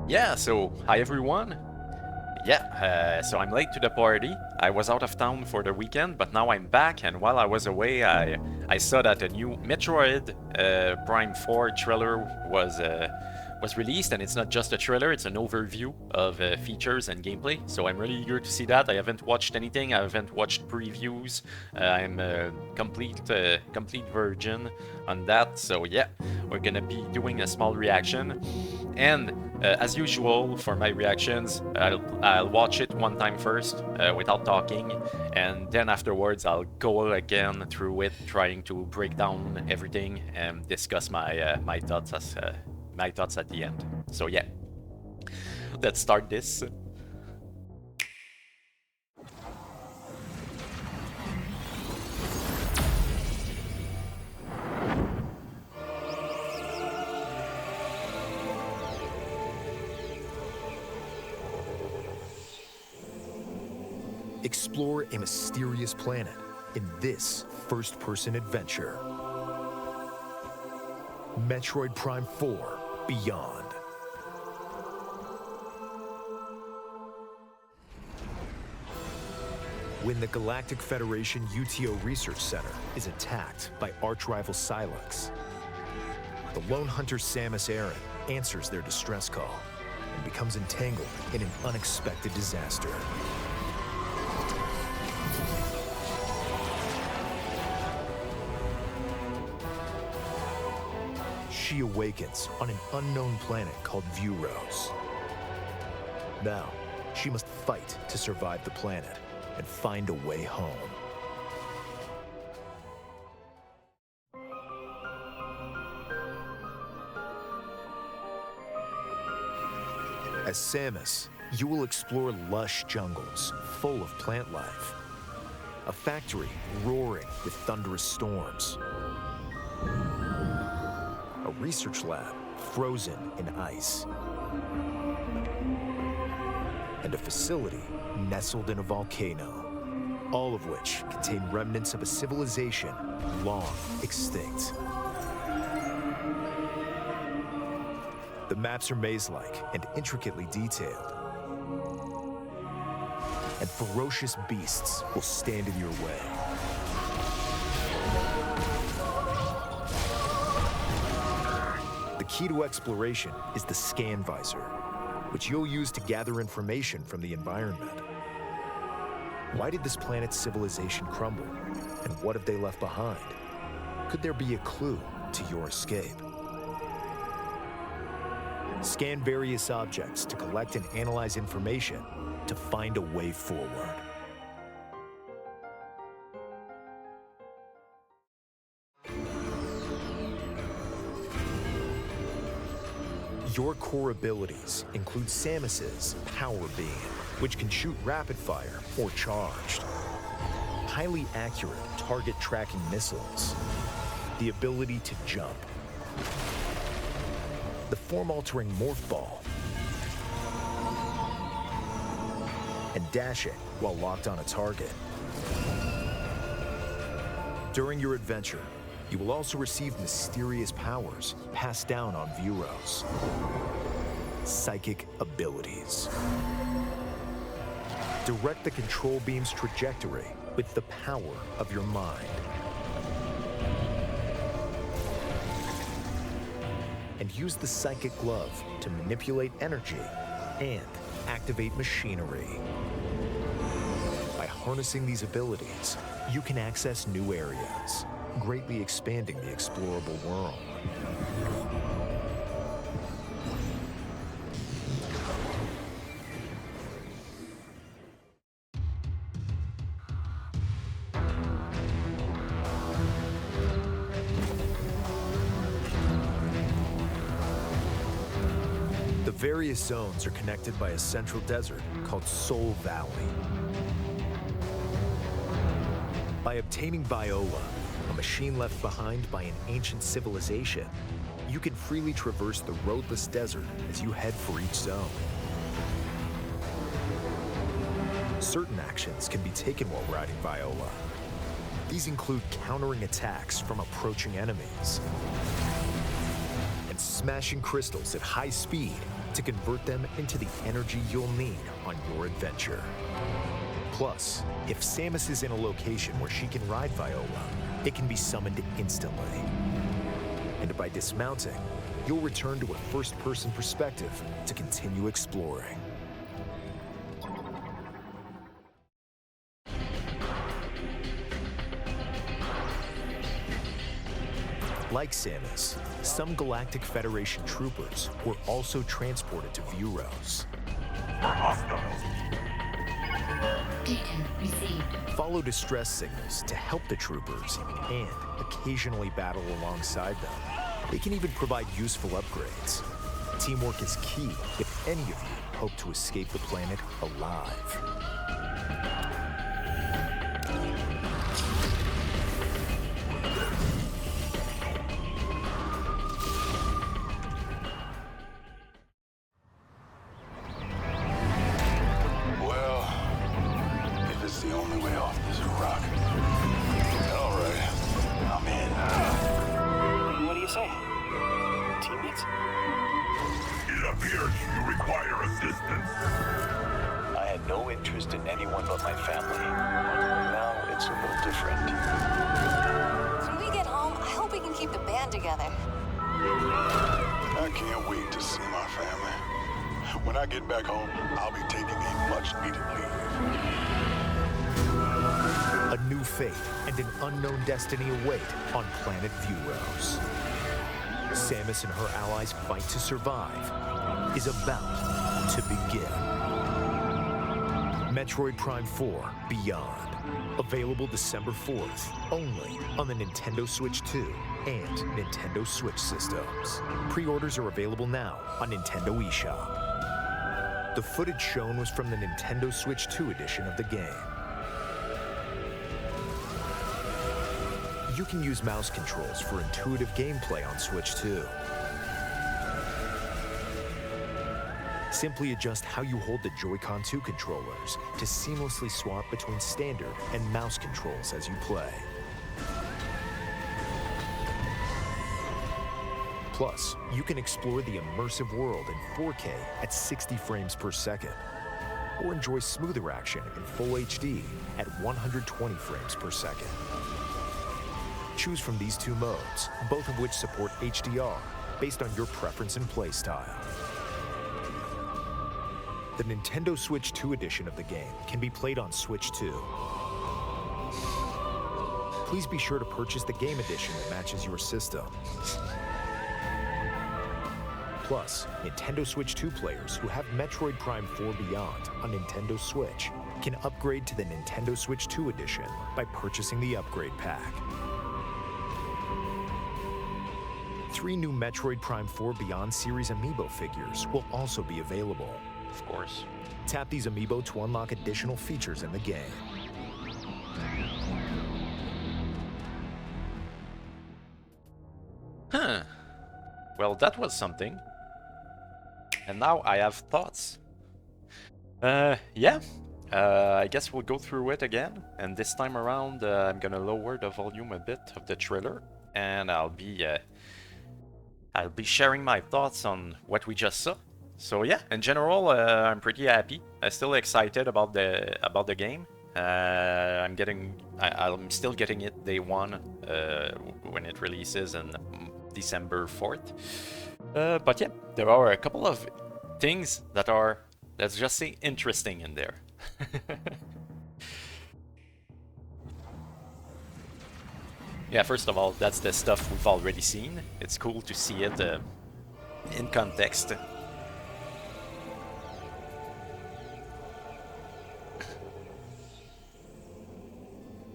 Yeah, so hi everyone. So I'm late to the party. I was out of town for the weekend, but now I'm back. And while I was away, I saw that a new Metroid Prime 4 trailer was released, and it's not just a trailer; it's an overview of features and gameplay. So I'm really eager to see that. I haven't watched anything. I haven't watched previews. I'm a complete virgin on that. So yeah, we're gonna be doing a small reaction. And as usual, for my reactions, I'll watch it one time first without talking, and then afterwards I'll go again through it, trying to break down everything and discuss my thoughts at the end. So yeah, let's start this. Explore a mysterious planet in this first-person adventure. Metroid Prime 4 Beyond. When the Galactic Federation UTO Research Center is attacked by arch-rival Sylux, the lone hunter Samus Aran answers their distress call and becomes entangled in an unexpected disaster. She awakens on an unknown planet called Vuros. Now, she must fight to survive the planet and find a way home. As Samus, you will explore lush jungles full of plant life, a factory roaring with thunderous storms, a research lab frozen in ice, and a facility nestled in a volcano, all of which contain remnants of a civilization long extinct. The maps are maze-like and intricately detailed, and ferocious beasts will stand in your way. The key to exploration is the scan visor, which you'll use to gather information from the environment. Why did this planet's civilization crumble? And what have they left behind? Could there be a clue to your escape? Scan various objects to collect and analyze information to find a way forward. Your core abilities include Samus's Power Beam, which can shoot rapid fire or charged, highly accurate target tracking missiles, the ability to jump, the form-altering Morph Ball, and dashing while locked on a target. During your adventure, you will also receive mysterious powers passed down on Vuros. Psychic abilities. Direct the control beam's trajectory with the power of your mind. And use the Psychic Glove to manipulate energy and activate machinery. By harnessing these abilities, you can access new areas, greatly expanding the explorable world. The various zones are connected by a central desert called Soul Valley. By obtaining Viola, a machine left behind by an ancient civilization, you can freely traverse the roadless desert as you head for each zone. Certain actions can be taken while riding Viola. These include countering attacks from approaching enemies and smashing crystals at high speed to convert them into the energy you'll need on your adventure. Plus, if Samus is in a location where she can ride Viola, it can be summoned instantly. And by dismounting, you'll return to a first-person perspective to continue exploring. Like Samus, some Galactic Federation troopers were also transported to Vuros. Data received. Follow distress signals to help the troopers and occasionally battle alongside them. They can even provide useful upgrades. Teamwork is key if any of you hope to escape the planet alive. I can't wait to see my family. When I get back home, I'll be taking a much-needed leave. A new fate and an unknown destiny await on planet Vuros. Samus and her allies' fight to survive is about to begin. Metroid Prime 4 Beyond. Available December 4th, only on the Nintendo Switch 2 and Nintendo Switch systems. Pre-orders are available now on Nintendo eShop. The footage shown was from the Nintendo Switch 2 edition of the game. You can use mouse controls for intuitive gameplay on Switch 2. Simply adjust how you hold the Joy-Con 2 controllers to seamlessly swap between standard and mouse controls as you play. Plus, you can explore the immersive world in 4K at 60 frames per second, or enjoy smoother action in Full HD at 120 frames per second. Choose from these two modes, both of which support HDR based on your preference and playstyle. The Nintendo Switch 2 edition of the game can be played on Switch 2. Please be sure to purchase the game edition that matches your system. Plus, Nintendo Switch 2 players who have Metroid Prime 4 Beyond on Nintendo Switch can upgrade to the Nintendo Switch 2 edition by purchasing the upgrade pack. 3 new Metroid Prime 4 Beyond series Amiibo figures will also be available. Of course. Tap these Amiibo to unlock additional features in the game. Huh. Well, that was something. And now I have thoughts. Yeah. I guess we'll go through it again. And this time around, I'm gonna lower the volume a bit of the trailer. And I'll be sharing my thoughts on what we just saw. So yeah, in general, I'm pretty happy. I'm still excited about the game. I'm still getting it day one when it releases on December 4th. But yeah, there are a couple of things that are, let's just say, interesting in there. Yeah, first of all, that's the stuff we've already seen. It's cool to see it in context.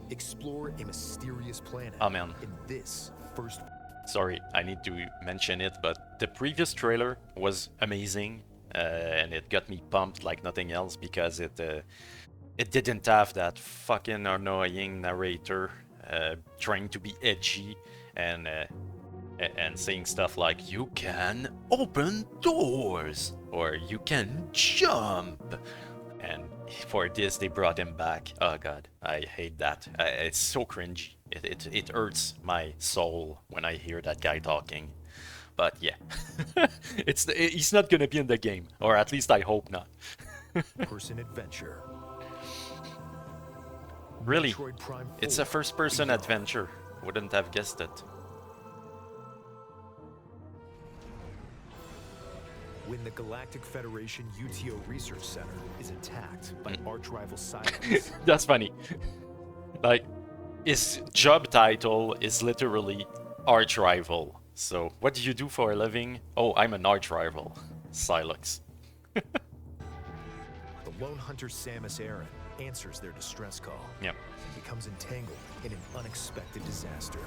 Explore a mysterious planet. Oh man. In this first... Sorry, I need to mention it, but the previous trailer was amazing, and it got me pumped like nothing else because it didn't have that fucking annoying narrator trying to be edgy and saying stuff like, you can open doors or you can jump. And for this, they brought him back. Oh god, I hate that. It's so cringy. It hurts my soul when I hear that guy talking. But yeah, he's not gonna be in the game, or at least I hope not. Person adventure. Really, Metroid Prime it's 4 a first-person Beyond. adventure. Wouldn't have guessed it. When the Galactic Federation UTO Research Center is attacked by arch-rival Sylux. That's funny. Like, his job title is literally arch rival. So, what do you do for a living? Oh, I'm an arch rival. Sylux. The lone hunter Samus Aran answers their distress call. Yep. And becomes entangled in an unexpected disaster.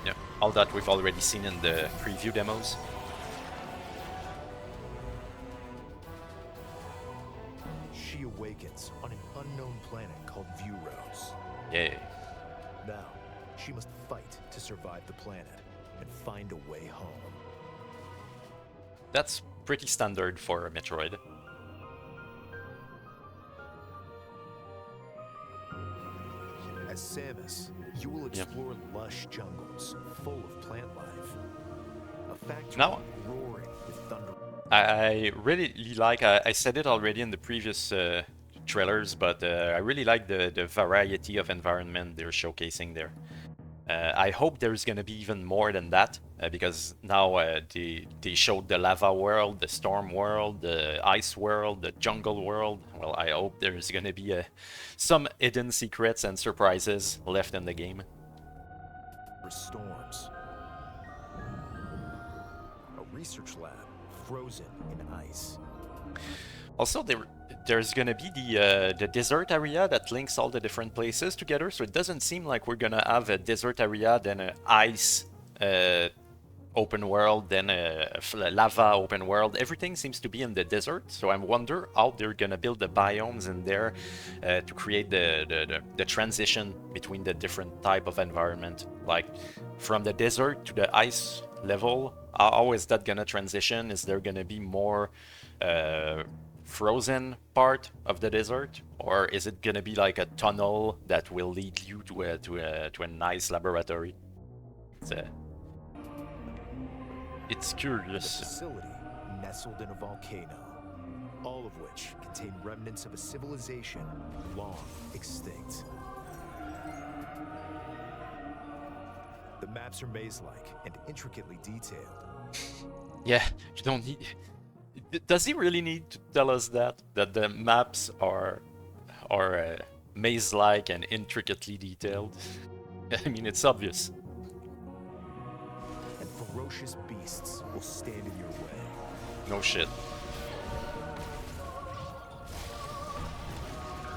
Yep. All that we've already seen in the preview demos. She awakens on an unknown planet called Viewrose. Yay. Now, she must fight to survive the planet and find a way home. That's pretty standard for a Metroid. As Samus, you will explore lush jungles full of plant life. A factory Now- roaring with thunder. I really like, I said it already in the previous trailers, but I really like the variety of environment they're showcasing there. I hope there's gonna be even more than that, because now they showed the lava world, the storm world, the ice world, the jungle world. Well, I hope there's gonna be some hidden secrets and surprises left in the game. Storms. A research lab frozen in ice. Also, there's gonna be the desert area that links all the different places together, so it doesn't seem like we're gonna have a desert area, then an ice open world, then a lava open world. Everything seems to be in the desert, so I wonder how they're gonna build the biomes in there to create the transition between the different type of environment, like from the desert to the ice level. How is that gonna transition? Is there gonna be more frozen part of the desert, or is it gonna be like a tunnel that will lead you to a nice laboratory? It's The curious. facility nestled in a volcano, all of which contain remnants of a civilization long extinct. The maps are maze-like and intricately detailed. Yeah, you don't need. Does he really need to tell us that the maps are maze-like and intricately detailed? I mean, it's obvious. And ferocious beasts will stand in your way. No shit.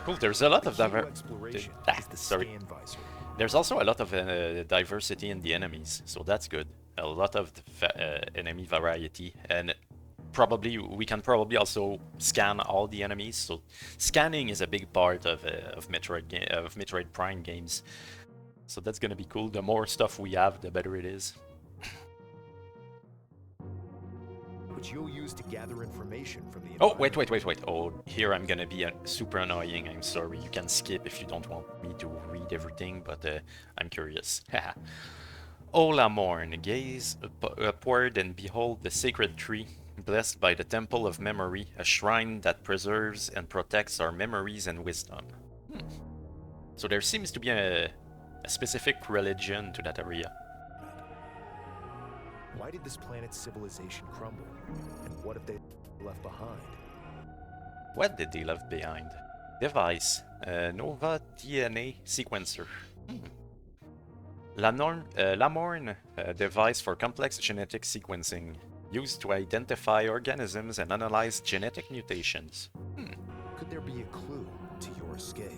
Cool. There's a lot The of key to diversity. exploration is the Sorry. scan visor. There's also a lot of diversity in the enemies, so that's good. A lot of enemy variety, and we can probably also scan all the enemies. So scanning is a big part of Metroid Prime games. So that's gonna be cool. The more stuff we have, the better it is. Which you'll use to gather information from the Oh, wait. environment. Oh, here I'm gonna be super annoying. I'm sorry. You can skip if you don't want me to read everything, but I'm curious. O Lamorn, gaze upward and behold the sacred tree, blessed by the Temple of Memory, a shrine that preserves and protects our memories and wisdom. So there seems to be a specific religion to that area. Why did this planet's civilization crumble? And what have they left behind? What did they leave behind? Device, Nova DNA sequencer. Lamorn, device for complex genetic sequencing, used to identify organisms and analyze genetic mutations. Could there be a clue to your escape?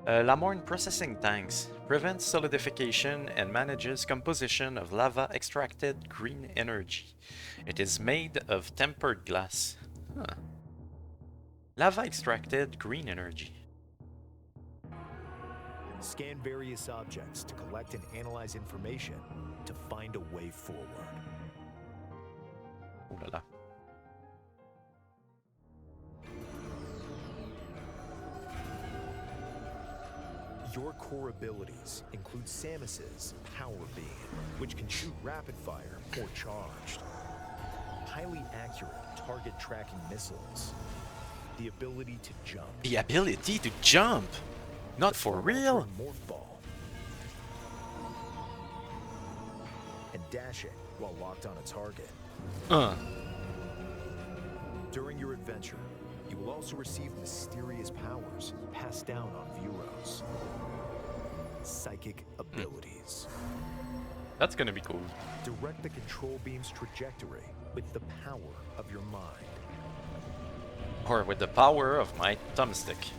Lamorn processing tanks prevents solidification and manages composition of lava extracted green energy. It is made of tempered glass. Lava extracted green energy. Scan various objects to collect and analyze information to find a way forward. Ooh la la. Your core abilities include Samus's Power Beam. which can shoot rapid fire or charged. Highly accurate target tracking missiles. The ability to jump. The ability to jump? Not for real? Morph ball. And dashing while locked on a target. During your adventure, you will also receive mysterious powers passed down on Vuros. Psychic abilities. That's gonna be cool. Direct the control beam's trajectory with the power of your mind. Or with the power of my thumbstick.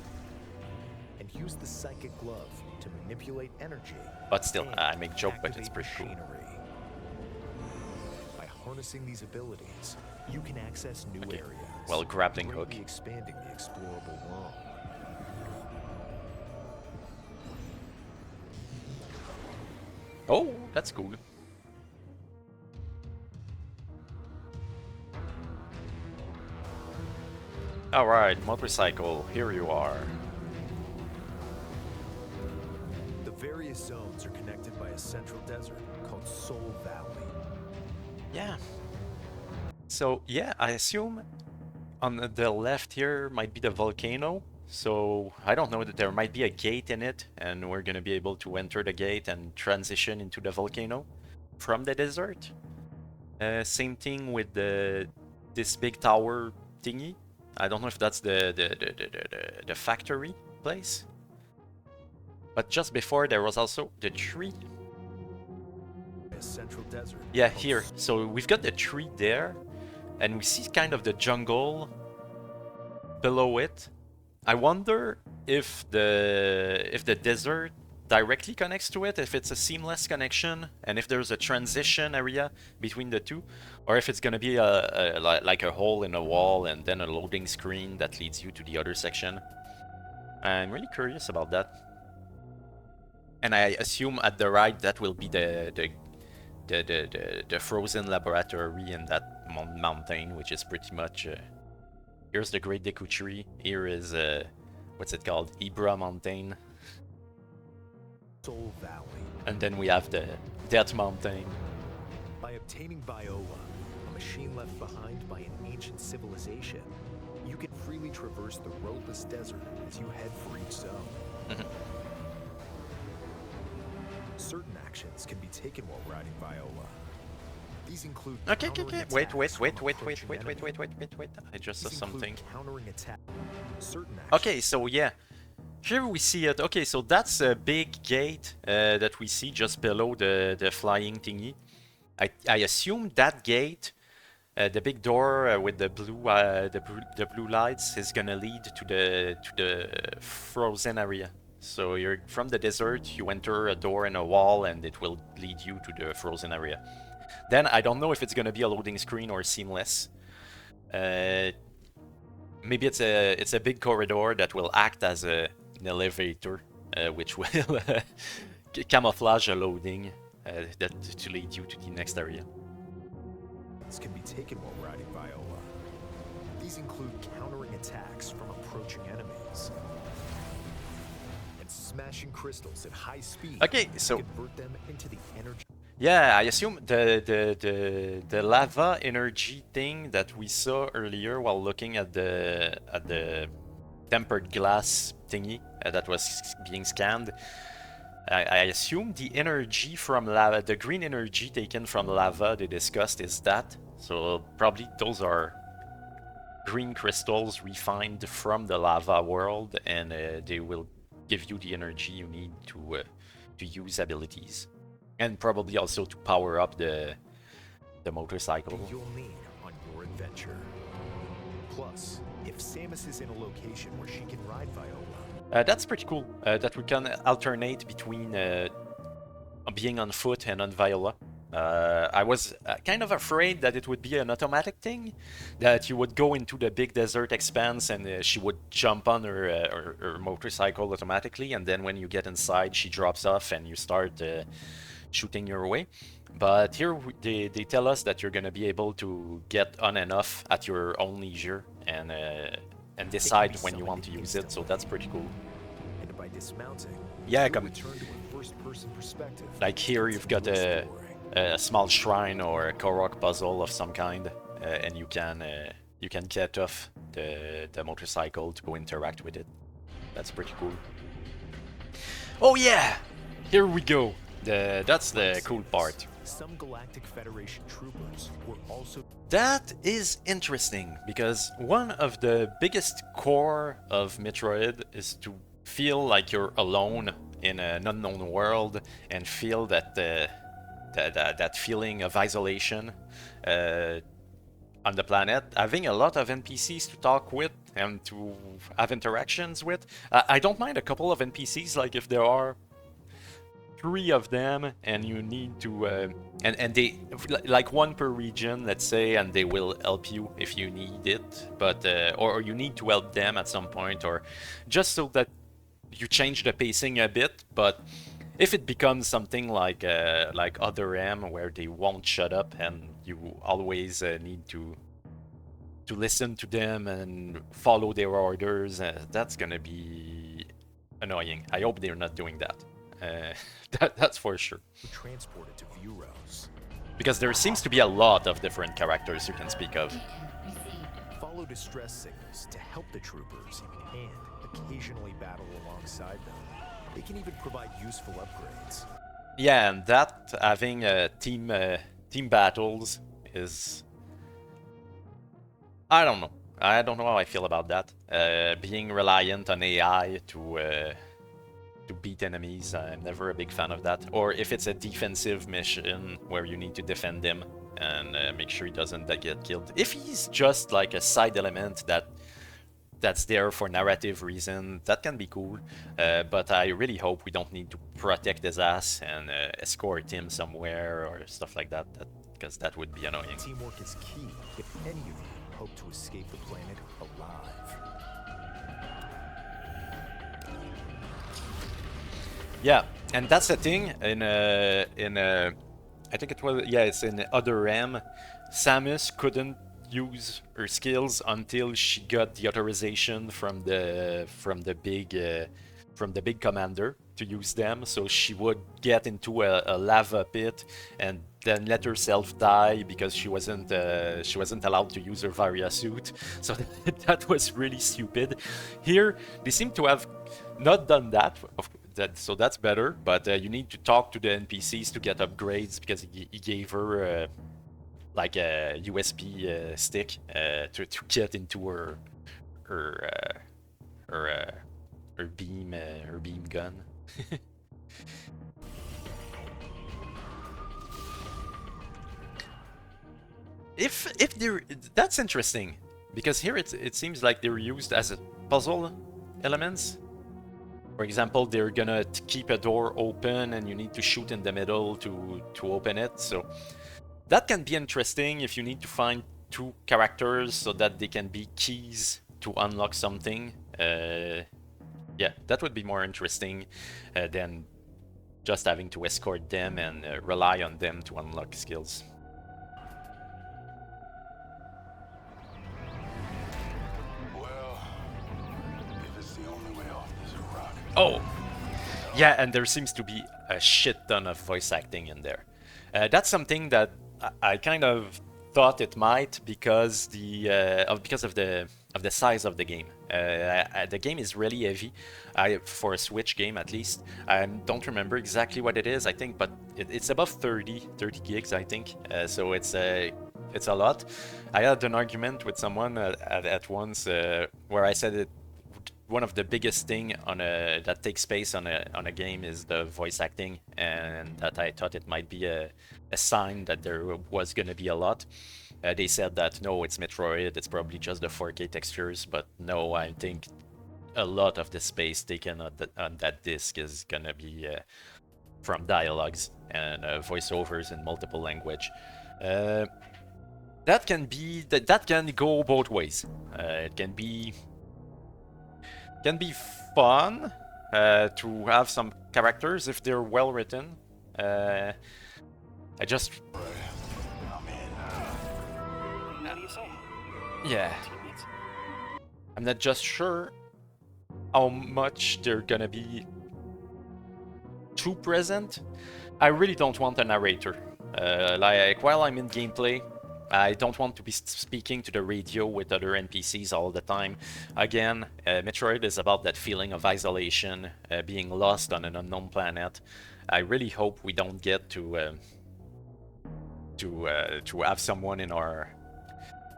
And use the psychic glove to manipulate energy. But still, and I make joke, but it's activate pretty cool. machinery. By harnessing these abilities, you can access new areas. Well, grappling hook. greatly expanding the explorable world. Oh, that's cool. Alright, motorcycle, here you are. The various zones are connected by a central desert called Soul Valley. Yeah. So, yeah, I assume on the left here might be the volcano. So, I don't know, that there might be a gate in it, and we're gonna be able to enter the gate and transition into the volcano from the desert. Same thing with this big tower thingy. I don't know if that's the factory place. But just before there was also the tree. A central desert. Yeah, called here. So we've got the tree there, and we see kind of the jungle below it. I wonder if the desert directly connects to it, if it's a seamless connection, and if there's a transition area between the two, or if it's gonna be like a hole in a wall and then a loading screen that leads you to the other section. I'm really curious about that. And I assume at the right that will be the frozen laboratory in that mountain, which is pretty much. Here's the Great Deku Tree. Here is what's it called? Ibra Mountain. Soul Valley. And then we have the Death Mountain. By obtaining Viola, a machine left behind by an ancient civilization, you can freely traverse the roadless desert as you head for each zone. Certain actions can be taken while riding Viola. These include Okay. Wait. Wait. I just saw something. Countering attack. Certain actions. Okay, so yeah. Here we see it. Okay, so that's a big gate that we see just below the flying thingy. I assume that gate, the big door with the blue lights, is gonna lead to the frozen area. So you're from the desert, you enter a door in a wall, and it will lead you to the frozen area. Then I don't know if it's gonna be a loading screen or seamless. Maybe it's a big corridor that will act as an elevator, which will camouflage a loading to lead you to the next area. Can be taken while riding Viola. These include countering attacks from approaching enemies and smashing crystals at high speed. Okay, so to convert them into the energy. yeah, I assume the lava energy thing that we saw earlier while looking at the tempered glass thingy that was being scanned. I assume the energy from lava, the green energy taken from lava they discussed is that. So probably those are green crystals refined from the lava world, and they will give you the energy you need to use abilities. And probably also to power up the motorcycle. You'll need on your adventure. Plus, if Samus is in a location where she can ride Viola. That's pretty cool. That we can alternate between being on foot and on Viola. I was kind of afraid that it would be an automatic thing, that you would go into the big desert expanse and she would jump on her motorcycle automatically, and then when you get inside, she drops off and you start shooting your way. But here they tell us that you're gonna be able to get on and off at your own leisure and decide when you want to use it. So that's pretty cool. And by dismounting, Yeah, you come. return to a first-person perspective. Like here, you've got a a small shrine or a Korok puzzle of some kind, and you can get off the motorcycle to go interact with it. That's pretty cool. Oh yeah! Here we go. That's the cool part. Some Galactic Federation troopers were also... That is interesting, because one of the biggest core of Metroid is to feel like you're alone in an unknown world and feel that that feeling of isolation on the planet. Having a lot of NPCs to talk with and to have interactions with. I don't mind a couple of NPCs, like if there are 3 of them and you need to and they like 1 per region, let's say, and they will help you if you need it, but or you need to help them at some point, or just so that you change the pacing a bit. But if it becomes something like Other M, where they won't shut up and you always need to listen to them and follow their orders, that's gonna be annoying. I hope they're not doing that. That's for sure. transported to view rows. Because there seems to be a lot of different characters you can speak of. Beacon received. Follow distress signals to help the troopers and occasionally battle alongside them. They can even provide useful upgrades. Yeah, and that having team battles is... I don't know. I don't know how I feel about that. Being reliant on AI to beat enemies, I'm never a big fan of that. Or if it's a defensive mission where you need to defend him and make sure he doesn't get killed. If he's just like a side element that's there for narrative reason, that can be cool. But I really hope we don't need to protect his ass and escort him somewhere or stuff like that, because that would be annoying. Teamwork is key if any of you hope to escape the planet alive. Yeah, and that's the thing in I think it was, yeah, it's in Other M. Samus couldn't use her skills until she got the authorization from the big commander to use them. So she would get into a lava pit and then let herself die because she wasn't allowed to use her Varia suit. So that was really stupid. Here they seem to have not done that. So that's better, but you need to talk to the NPCs to get upgrades, because he gave her like a USB stick to get into her beam gun. If they're, that's interesting, because here it seems like they're used as a puzzle elements. For example, they're gonna keep a door open and you need to shoot in the middle to open it. So that can be interesting if you need to find 2 characters so that they can be keys to unlock something. Yeah, that would be more interesting than just having to escort them and rely on them to unlock skills. Oh, yeah, and there seems to be a shit ton of voice acting in there. That's something that I kind of thought it might, because of the size of the game. The game is really heavy, for a Switch game at least. I don't remember exactly what it is, I think, but it's above 30 gigs, I think. So it's a lot. I had an argument with someone at once where I said it. One of the biggest thing that takes place on a game is the voice acting, and that I thought it might be a sign that there was gonna be a lot. They said that no, it's Metroid, it's probably just the 4K textures, but no, I think a lot of the space taken on that disc is gonna be from dialogues and voiceovers in multiple language. That can go both ways. It can be fun to have some characters if they're well written. I just... What do you say? Yeah. I'm not just sure how much they're gonna be too present. I really don't want a narrator. Like while I'm in gameplay, I don't want to be speaking to the radio with other NPCs all the time. Again, Metroid is about that feeling of isolation, being lost on an unknown planet. I really hope we don't get to have someone in our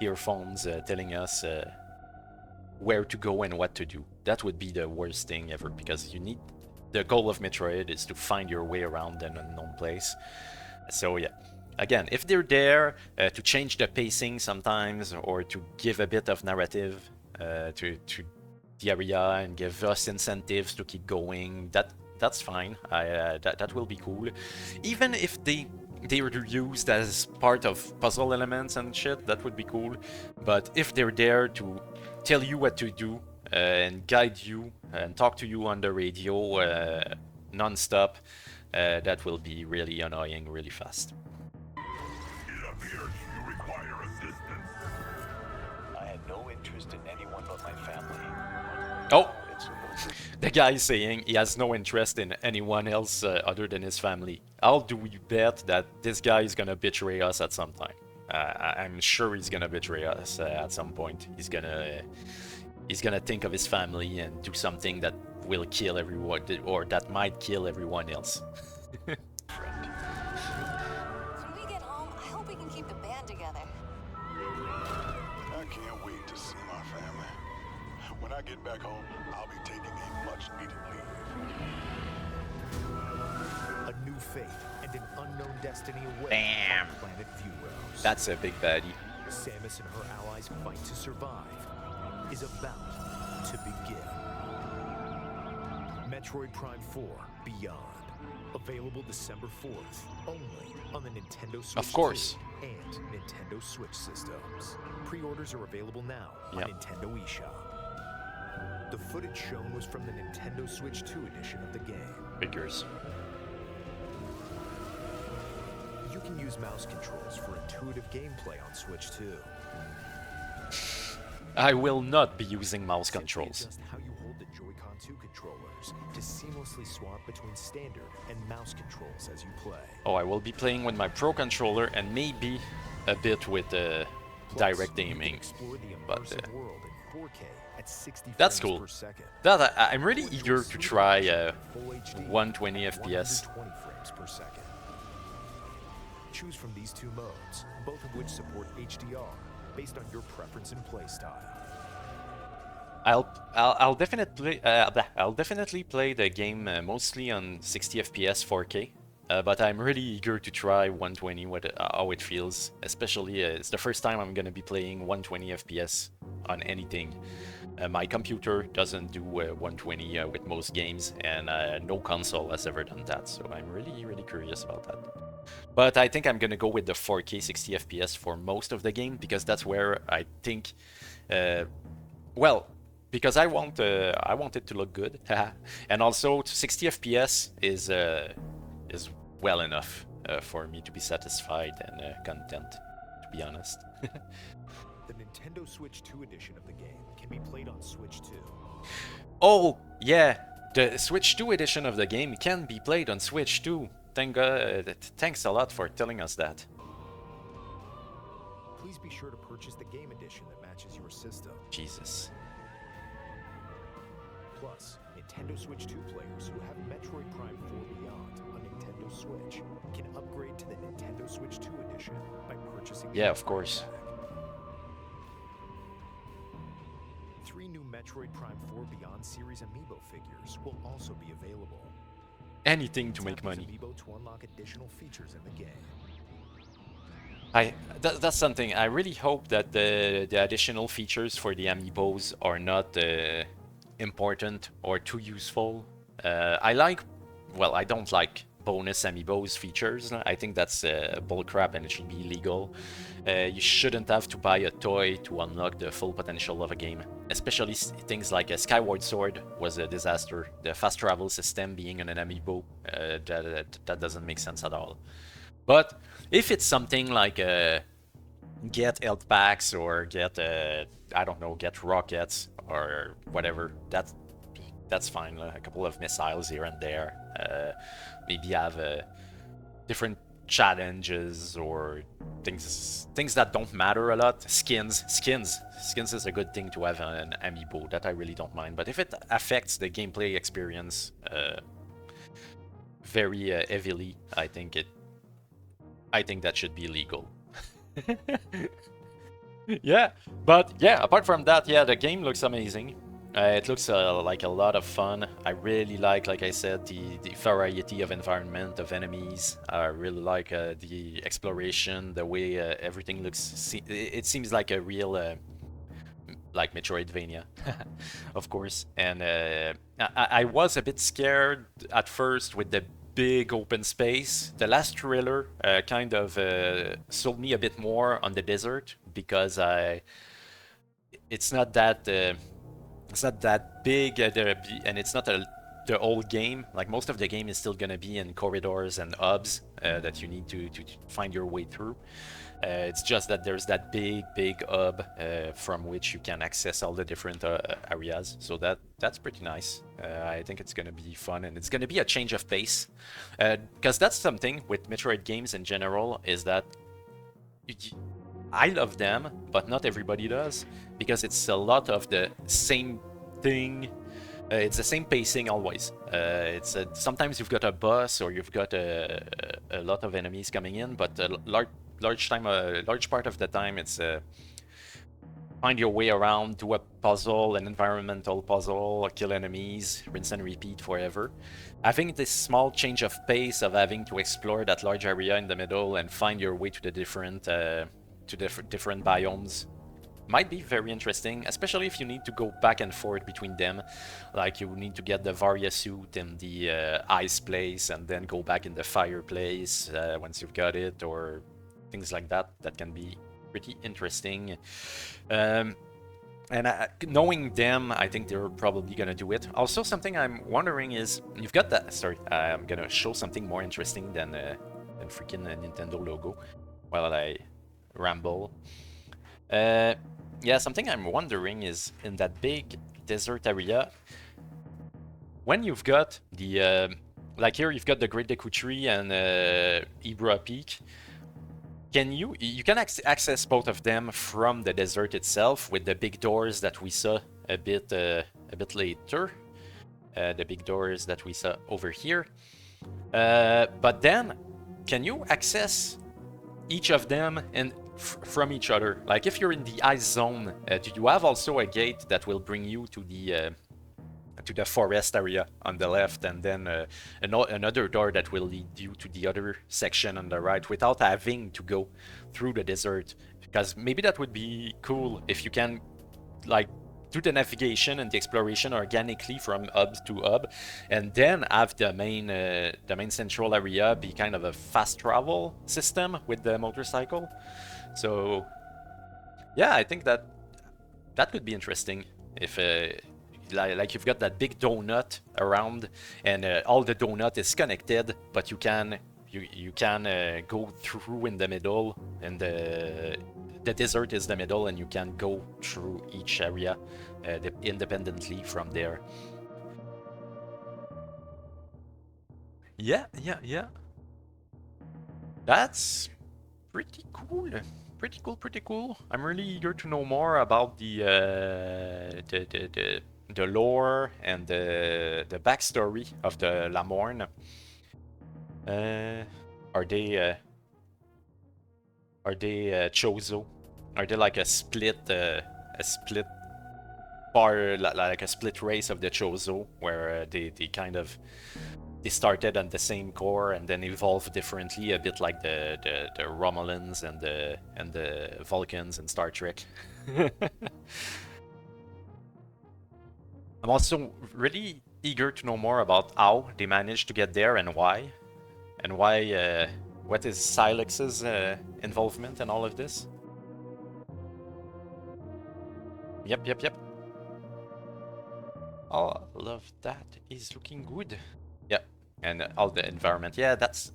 earphones telling us where to go and what to do. That would be the worst thing ever, because you need... The goal of Metroid is to find your way around an unknown place. So yeah. Again, if they're there to change the pacing sometimes, or to give a bit of narrative to the area and give us incentives to keep going, that's fine. That will be cool. Even if they were used as part of puzzle elements and shit, that would be cool. But if they're there to tell you what to do and guide you and talk to you on the radio non-stop, that will be really annoying really fast. I had no interest in anyone but my family. Oh! The guy is saying he has no interest in anyone else other than his family. How do we bet that this guy is gonna betray us at some time? I'm sure he's gonna betray us at some point. He's gonna think of his family and do something that will kill everyone, or that might kill everyone else. When we get home, I hope we can keep the band together. I can't wait to see my family. When I get back home, I'll be taking a much-needed leave. A new fate and an unknown destiny away Bam. on planet Vuros. That's a big baddie. Samus and her allies' fight to survive is about to begin. Metroid Prime 4 Beyond. Available December 4th, only on the Nintendo Switch Of course. 2 and Nintendo Switch systems. Pre-orders are available now Yep. on Nintendo eShop. The footage shown was from the Nintendo Switch 2 edition of the game. Figures. You can use mouse controls for intuitive gameplay on Switch 2. I will not be using mouse Simply controls. adjust how you hold the Joy-Con 2 controllers to seamlessly swap between standard and mouse controls as you play. Oh, I will be playing with my Pro Controller and maybe a bit with Plus, direct you can aiming. explore the But immersive world in 4K at 60 that's frames cool. per second. I'm really Or eager enjoy to Super try HD Full HD 120 at FPS. 120 frames per second. Choose from these two modes, both of which support HDR, based on your preference and playstyle. I'll definitely play the game mostly on 60 FPS 4K, but I'm really eager to try 120 how it feels. Especially it's the first time I'm gonna be playing 120 FPS on anything. My computer doesn't do 120 with most games, and no console has ever done that. So I'm really curious about that. But I think I'm gonna go with the 4K 60 FPS for most of the game, because that's where I think, well, because I want it to look good, and also 60 FPS is well enough for me to be satisfied and content, to be honest. The Nintendo Switch 2 edition of the game can be played on Switch 2. Oh yeah, the Switch 2 edition of the game can be played on Switch 2. Thank God, thanks a lot for telling us that. Please be sure to purchase the game edition that matches your system. Jesus. Plus, Nintendo Switch 2 players who have Metroid Prime 4 Beyond on Nintendo Switch can upgrade to the Nintendo Switch 2 edition by purchasing the Yeah, of Metroid course. Pack. 3 new Metroid Prime 4 Beyond series Amiibo figures will also be available. Anything to Tap make these money. Amiibo to unlock additional features in the game. That's something. I really hope that the additional features for the Amiibos are not important or too useful. I don't like bonus Amiibos features. I think that's bullcrap and it should be illegal. You shouldn't have to buy a toy to unlock the full potential of a game. Especially things like a Skyward Sword was a disaster. The fast travel system being an Amiibo, that doesn't make sense at all. But if it's something like get health packs or get I don't know, get rockets or whatever, that's fine. A couple of missiles here and there. Maybe have different challenges or things that don't matter a lot. Skins is a good thing to have an amiibo, that I really don't mind. But if it affects the gameplay experience very heavily, I think that should be illegal. Yeah, but yeah, apart from that, yeah, the game looks amazing. It looks like a lot of fun. I really like I said, the variety of environment, of enemies. I really like the exploration, the way everything looks. It seems like a real, like Metroidvania, of course. And I was a bit scared at first with the big open space. The last trailer kind of sold me a bit more on the desert because it's not that big, and it's not the whole game. Like most of the game is still gonna be in corridors and hubs that you need to find your way through. It's just that there's that big hub from which you can access all the different areas. So that's pretty nice. I think it's gonna be fun, and it's gonna be a change of pace. Because that's something with Metroid games in general, is that I love them, but not everybody does, because it's a lot of the same thing. It's the same pacing always. Sometimes you've got a boss or you've got a lot of enemies coming in, but a large part of the time it's find your way around, do a puzzle, an environmental puzzle, kill enemies, rinse and repeat forever. Having this small change of pace of having to explore that large area in the middle and find your way to the different different biomes might be very interesting, especially if you need to go back and forth between them. Like you need to get the Varia suit in the ice place and then go back in the fire place once you've got it, or things like that. That can be pretty interesting. And knowing them, I think they're probably gonna do it. Also, something I'm wondering is, you've got that. Sorry, I'm gonna show something more interesting than freaking Nintendo logo while I ramble. Yeah, something I'm wondering is, in that big desert area, when you've got the like here you've got the Great Deku Tree and Ibra Peak. You can access both of them from the desert itself with the big doors that we saw a bit later. The big doors that we saw over here. But then, can you access each of them and from each other? Like if you're in the ice zone, do you have also a gate that will bring you to the forest area on the left, and then another door that will lead you to the other section on the right without having to go through the desert? Because maybe that would be cool if you can like do the navigation and the exploration organically from hub to hub, and then have the main central area be kind of a fast travel system with the motorcycle. So yeah, I think that could be interesting if like you've got that big donut around, and all the donut is connected, but you can go through in the middle, and the desert is the middle, and you can go through each area independently from there. Yeah. That's pretty cool. Pretty cool. I'm really eager to know more about the lore and the backstory of the Lamorne. Are they Chozo? Are they like a split like a split race of the Chozo, where they kind of started on the same core and then evolved differently, a bit like the Romulans and the Vulcans in Star Trek. I'm also really eager to know more about how they managed to get there and why, what is Sylux's involvement in all of this. Yep. All of that is looking good. Yeah, and all the environment. Yeah, that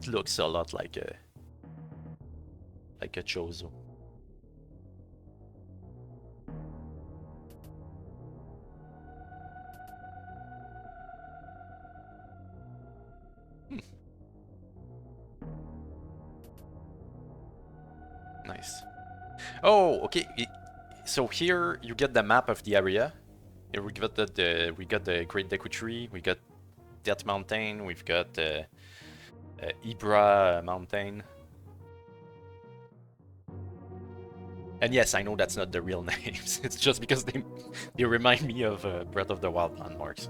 looks a lot like a Chozo. Nice. Oh, okay. So here you get the map of the area. Here we got the Great Deku Tree. We got Death Mountain. We've got Ibra Mountain. And yes, I know that's not the real names. It's just because they remind me of Breath of the Wild landmarks.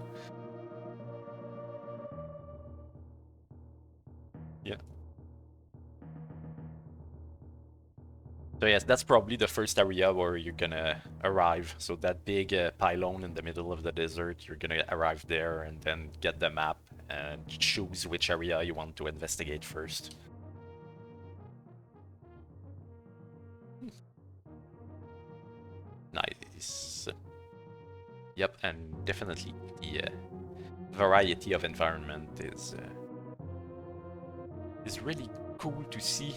Yeah. So yes, that's probably the first area where you're gonna arrive. So that big pylon in the middle of the desert, you're gonna arrive there and then get the map and choose which area you want to investigate first. Nice. Yep, and definitely the variety of environment is really cool to see.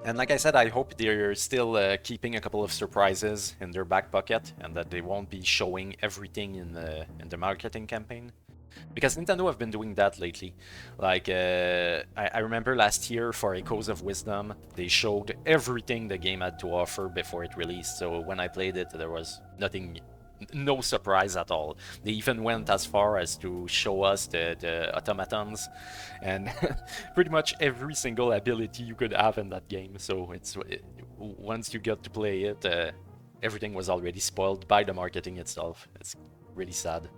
And like I said, I hope they're still keeping a couple of surprises in their back pocket, and that they won't be showing everything in the marketing campaign. Because Nintendo have been doing that lately. Like, I remember last year for Echoes of Wisdom, they showed everything the game had to offer before it released. So when I played it, there was no surprise at all. They even went as far as to show us the automatons and pretty much every single ability you could have in that game. So once you get to play it, everything was already spoiled by the marketing itself. It's really sad.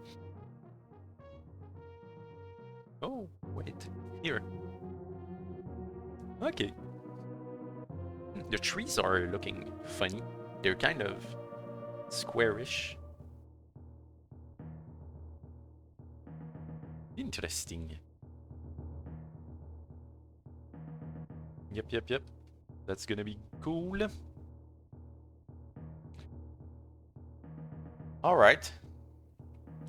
Oh, wait. Here. Okay. The trees are looking funny. They're kind of squarish. Interesting. Yep. That's gonna be cool. Alright.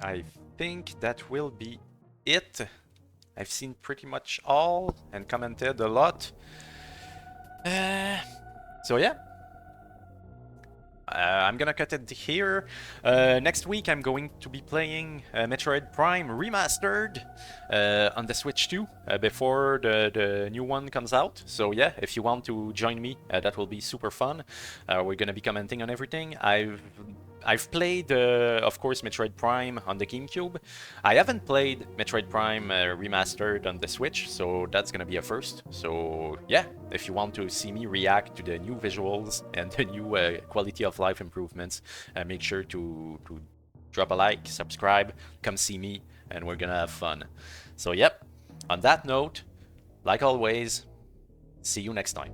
I think that will be it. I've seen pretty much all and commented a lot. So yeah. I'm gonna cut it here. Next week I'm going to be playing Metroid Prime Remastered on the Switch 2 before the new one comes out. So yeah, if you want to join me, that will be super fun. We're gonna be commenting on everything. I've played, of course, Metroid Prime on the GameCube. I haven't played Metroid Prime Remastered on the Switch, so that's gonna be a first. So yeah, if you want to see me react to the new visuals and the new quality of life improvements, make sure to drop a like, subscribe, come see me, and we're gonna have fun. So yep, on that note, like always, see you next time.